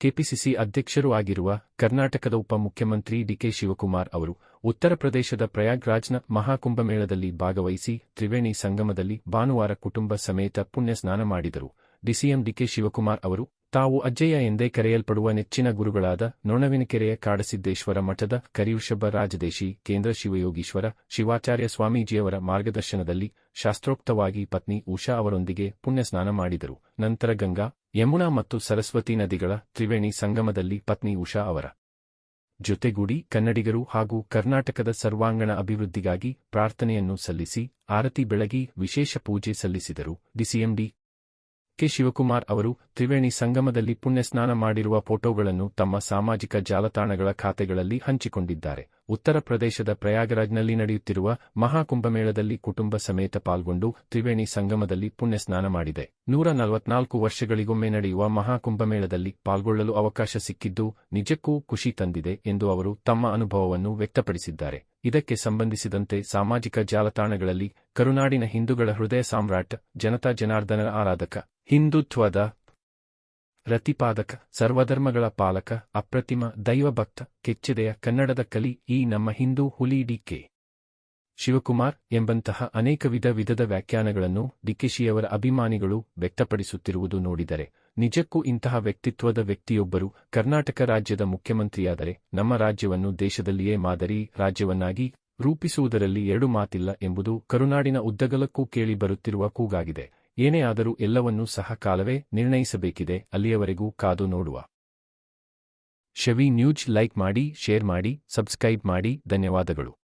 KPCC ಅಧ್ಯಕ್ಷರೂ ಆಗಿರುವ ಕರ್ನಾಟಕದ ಉಪಮುಖ್ಯಮಂತ್ರಿ ಡಿಕೆ ಶಿವಕುಮಾರ್ ಅವರು ಉತ್ತರ ಪ್ರದೇಶದ ಪ್ರಯಾಗ್ರಾಜ್ನ ಮಹಾಕುಂಭಮೇಳದಲ್ಲಿ ಭಾಗವಹಿಸಿ ತ್ರಿವೇಣಿ ಸಂಗಮದಲ್ಲಿ ಭಾನುವಾರ ಕುಟುಂಬ ಸಮೇತ ಪುಣ್ಯ ಸ್ನಾನ ಮಾಡಿದರು. ಡಿಸಿಎಂ ಡಿಕೆ ಶಿವಕುಮಾರ್ ಅವರು ತಾವು ಅಜ್ಜಯ್ಯ ಎಂದೇ ಕರೆಯಲ್ಪಡುವ ನೆಚ್ಚಿನ ಗುರುಗಳಾದ ನೊಣವಿನಕೆರೆಯ ಕಾಡಸಿದ್ದೇಶ್ವರ ಮಠದ ಕರಿವೃಷಭ ರಾಜದೇಶಿ ಕೇಂದ್ರ ಶಿವಯೋಗೀಶ್ವರ ಶಿವಾಚಾರ್ಯ ಸ್ವಾಮೀಜಿಯವರ ಮಾರ್ಗದರ್ಶನದಲ್ಲಿ ಶಾಸ್ತ್ರೋಕ್ತವಾಗಿ ಪತ್ನಿ ಉಷಾ ಅವರೊಂದಿಗೆ ಪುಣ್ಯ ಸ್ನಾನ ಮಾಡಿದರು. ನಂತರ ಗಂಗಾ, ಯಮುನಾ ಮತ್ತು ಸರಸ್ವತಿ ನದಿಗಳ ತ್ರಿವೇಣಿ ಸಂಗಮದಲ್ಲಿ ಪತ್ನಿ ಉಷಾ ಅವರ ಜೊತೆಗೂಡಿ ಕನ್ನಡಿಗರು ಹಾಗೂ ಕರ್ನಾಟಕದ ಸರ್ವಾಂಗಣ ಅಭಿವೃದ್ಧಿಗಾಗಿ ಪ್ರಾರ್ಥನೆಯನ್ನು ಸಲ್ಲಿಸಿ ಆರತಿ ಬೆಳಗಿ ವಿಶೇಷ ಪೂಜೆ ಸಲ್ಲಿಸಿದರು. DCM D. ಕೆ. ಶಿವಕುಮಾರ್ ಅವರು ತ್ರಿವೇಣಿ ಸಂಗಮದಲ್ಲಿ ಪುಣ್ಯಸ್ನಾನ ಮಾಡಿರುವ ಫೋಟೋಗಳನ್ನು ತಮ್ಮ ಸಾಮಾಜಿಕ ಜಾಲತಾಣಗಳ ಖಾತೆಗಳಲ್ಲಿ ಹಂಚಿಕೊಂಡಿದ್ದಾರೆ. ಉತ್ತರ ಪ್ರದೇಶದ ಪ್ರಯಾಗರಾಜ್ನಲ್ಲಿ ನಡೆಯುತ್ತಿರುವ ಮಹಾಕುಂಭಮೇಳದಲ್ಲಿ ಕುಟುಂಬ ಸಮೇತ ಪಾಲ್ಗೊಂಡು ತ್ರಿವೇಣಿ ಸಂಗಮದಲ್ಲಿ ಪುಣ್ಯಸ್ನಾನ ಮಾಡಿದೆ. 144 ವರ್ಷಗಳಿಗೊಮ್ಮೆ ನಡೆಯುವ ಮಹಾಕುಂಭಮೇಳದಲ್ಲಿ ಪಾಲ್ಗೊಳ್ಳಲು ಅವಕಾಶ ಸಿಕ್ಕಿದ್ದು ನಿಜಕ್ಕೂ ಖುಷಿ ತಂದಿದೆ ಎಂದು ಅವರು ತಮ್ಮ ಅನುಭವವನ್ನು ವ್ಯಕ್ತಪಡಿಸಿದ್ದಾರೆ. ಇದಕ್ಕೆ ಸಂಬಂಧಿಸಿದಂತೆ ಸಾಮಾಜಿಕ ಜಾಲತಾಣಗಳಲ್ಲಿ ಕರುನಾಡಿನ ಹಿಂದೂಗಳ ಹೃದಯ ಸಾಮ್ರಾಟ್, ಜನತಾ ಜನಾರ್ದನರ ಆರಾಧಕ, ಹಿಂದುತ್ವದ ರತಿಪಾದಕ, ಸರ್ವಧರ್ಮಗಳ ಪಾಲಕ, ಅಪ್ರತಿಮ ದೈವಭಕ್ತ, ಕೆಚ್ಚೆದೆಯ ಕನ್ನಡದ ಕಲಿ, ಈ ನಮ್ಮ ಹಿಂದೂ ಹುಲಿ ಡಿ.ಕೆ. ಶಿವಕುಮಾರ್ ಎಂಬಂತಹ ಅನೇಕ ವಿಧದ ವ್ಯಾಖ್ಯಾನಗಳನ್ನು ಡಿಕೆಶಿಯವರ ಅಭಿಮಾನಿಗಳು ವ್ಯಕ್ತಪಡಿಸುತ್ತಿರುವುದು ನೋಡಿದರೆ ನಿಜಕ್ಕೂ ಇಂತಹ ವ್ಯಕ್ತಿತ್ವದ ವ್ಯಕ್ತಿಯೊಬ್ಬರು ಕರ್ನಾಟಕ ರಾಜ್ಯದ ಮುಖ್ಯಮಂತ್ರಿಯಾದರೆ ನಮ್ಮ ರಾಜ್ಯವನ್ನು ದೇಶದಲ್ಲಿಯೇ ಮಾದರಿ ರಾಜ್ಯವನ್ನಾಗಿ ರೂಪಿಸುವುದರಲ್ಲಿ ಎರಡು ಮಾತಿಲ್ಲ ಎಂಬುದು ಕರುನಾಡಿನ ಉದ್ದಗಲಕ್ಕೂ ಕೇಳಿ ಬರುತ್ತಿರುವ ಕೂಗಾಗಿದೆ. ಏನೇ ಆದರೂ ಎಲ್ಲವನ್ನೂ ಸಹ ಕಾಲವೇ ನಿರ್ಣಯಿಸಬೇಕಿದೆ. ಅಲ್ಲಿಯವರೆಗೂ ಕಾದು ನೋಡುವ. ಶವಿ ನ್ಯೂಸ್ ಲೈಕ್ ಮಾಡಿ, ಶೇರ್ ಮಾಡಿ, ಸಬ್ಸ್ಕ್ರೈಬ್ ಮಾಡಿ. ಧನ್ಯವಾದಗಳು.